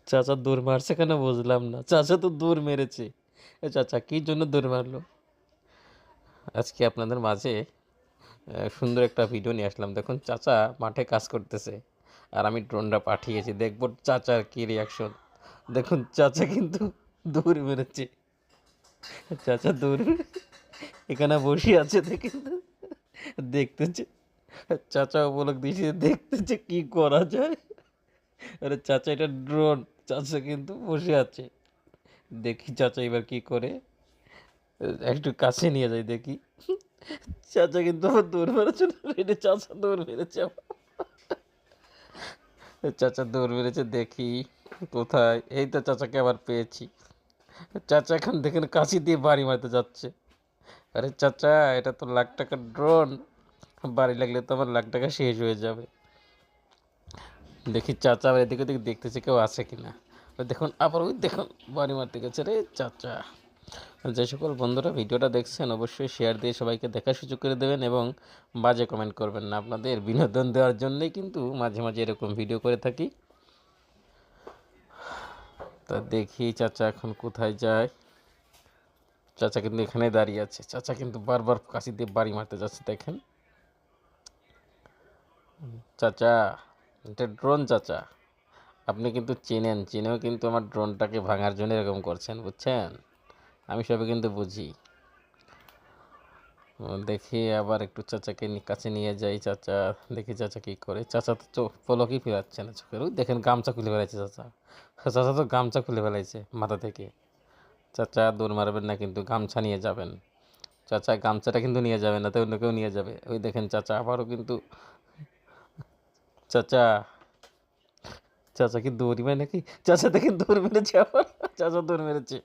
চাচা দৌড় মারছে কেন বুঝলাম না, চাচা তো দৌড় মেরেছে। চাচা কী জন্য দৌড় মারলো? আজকে আপনাদের মাঝে সুন্দর একটা ভিডিও নিয়ে আসলাম। দেখুন চাচা মাঠে কাজ করতেছে আর আমি ড্রোনটা পাঠিয়েছি, দেখবো চাচার কী রিয়াকশন। দেখুন চাচা কিন্তু দৌড় মেরেছে। চাচা দৌড় এখানে বসে আছে, দেখেন দেখতেছে। চাচা বলক দিয়েছে, দেখতেছে কি করা যায়। আরে চাচা এটা ড্রোন, চাচা কিন্তু বসে আছে। দেখি চাচা এবার কি করে, একটু কাছে নিয়ে যাই দেখি। চাচা কিন্তু আমার দৌড় মেরেছে না, এটা চাচা দৌড় মেরেছে আমার। চাচা দৌড় মেরেছে, দেখি কোথায়। এই তো চাচাকে আবার পেয়েছি। চাচা এখন দেখেন কাশি দিয়ে বাড়ি মারতে যাচ্ছে। আরে চাচা এটা তো লাখ টাকার ড্রোন, বাড়ি লাগলে তো আমার লাখ টাকা শেষ হয়ে যাবে। দেখি চাচা আবার এদিকে ওদিকে দেখতেছে কেউ আছে কিনা। ওই দেখুন আবার ওই দেখুন বাড়ি মারতে গেছে রে চাচা। যে সকল বন্ধুরা ভিডিওটা দেখছেন অবশ্যই শেয়ার দিয়ে সবাইকে দেখার সুযোগ করে দেবেন এবং বাজে কমেন্ট করবেন না। আপনাদের বিনোদন দেওয়ার জন্যই কিন্তু মাঝে মাঝে এরকম ভিডিও করে থাকি। তা দেখি চাচা এখন কোথায় যায়। চাচা কিন্তু এখানে দাঁড়িয়ে আছে। চাচা কিন্তু বারবার কাশি দিয়ে বাড়ি মারতে যাচ্ছে, দেখেন। চাচা এটা ড্রোন চাচা, আপনি কিন্তু চিনেও কিন্তু আমার ড্রোনটাকে ভাঙার জন্য এরকম করছেন, বুঝছেন? আমি সবে কিন্তু বুঝি। দেখি আবার একটু চাচাকে কাছে নিয়ে যাই। চাচা দেখি চাচা কী করে। চাচা তো চোখ পলকই ফেরাচ্ছে না চোখের। ওই দেখেন গামছা খুলে ফেলাইছে চাচা। চাচা তো গামছা খুলে ফেলাইছে মাথা থেকে। চাচা দৌড় মারবেন না কিন্তু, গামছা নিয়ে যাবেন। চাচা গামছাটা কিন্তু নিয়ে যাবেন না, তো অন্য কেউ নিয়ে যাবে। ওই দেখেন চাচা আবারও কিন্তু। চাচা চাচা কি দৌড়ি মারে নাকি? চাচা দেখেন দৌড় মেরেছে আবার। চাচা দৌড় মেরেছে।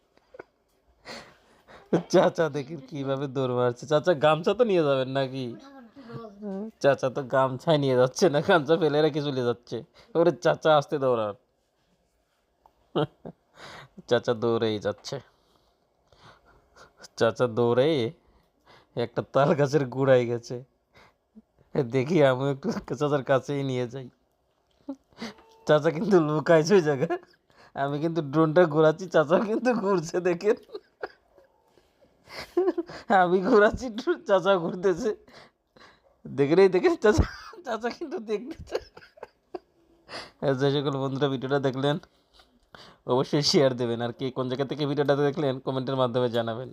চাচা দেখেন কিভাবে দৌড় মারছে। চাচা গামছা তো নিয়ে যাবেন নাকি? চাচা তো গামছাই নিয়ে যাচ্ছে না, গামছা ফেলে রেখে চলে যাচ্ছে। ওরে চাচা আসতে দৌড়ান। চাচা দৌড়েই যাচ্ছে। চাচা দৌড়ে একটা তাল গাছের গোড়ায় গেছে। দেখি আমি একটু চাচার কাছেই নিয়ে যাই। চাচা কিন্তু লুকাইছে ওই জায়গায়। আমি কিন্তু ড্রোনটা ঘোরাচ্ছি, চাচা কিন্তু ঘুরছে, দেখেন। আমি ঘোরাচ্ছি, চাচা ঘুরতেছে। দেখেন চাচা, চাচা কিন্তু দেখতেছে। যে সকল বন্ধুরা ভিডিওটা দেখলেন অবশ্যই শেয়ার দেবেন, আর কে কোন জায়গা থেকে ভিডিওটা দেখলেন কমেন্টের মাধ্যমে জানাবেন।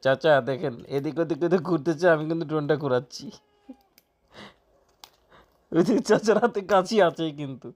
চাচা দেখেন এদিক ওদিক ওদিক ঘুরতেছে, আমি কিন্তু ড্রোনটা ঘোরাচ্ছি। ওই চাচার হাতে কাছি আছেই কিন্তু।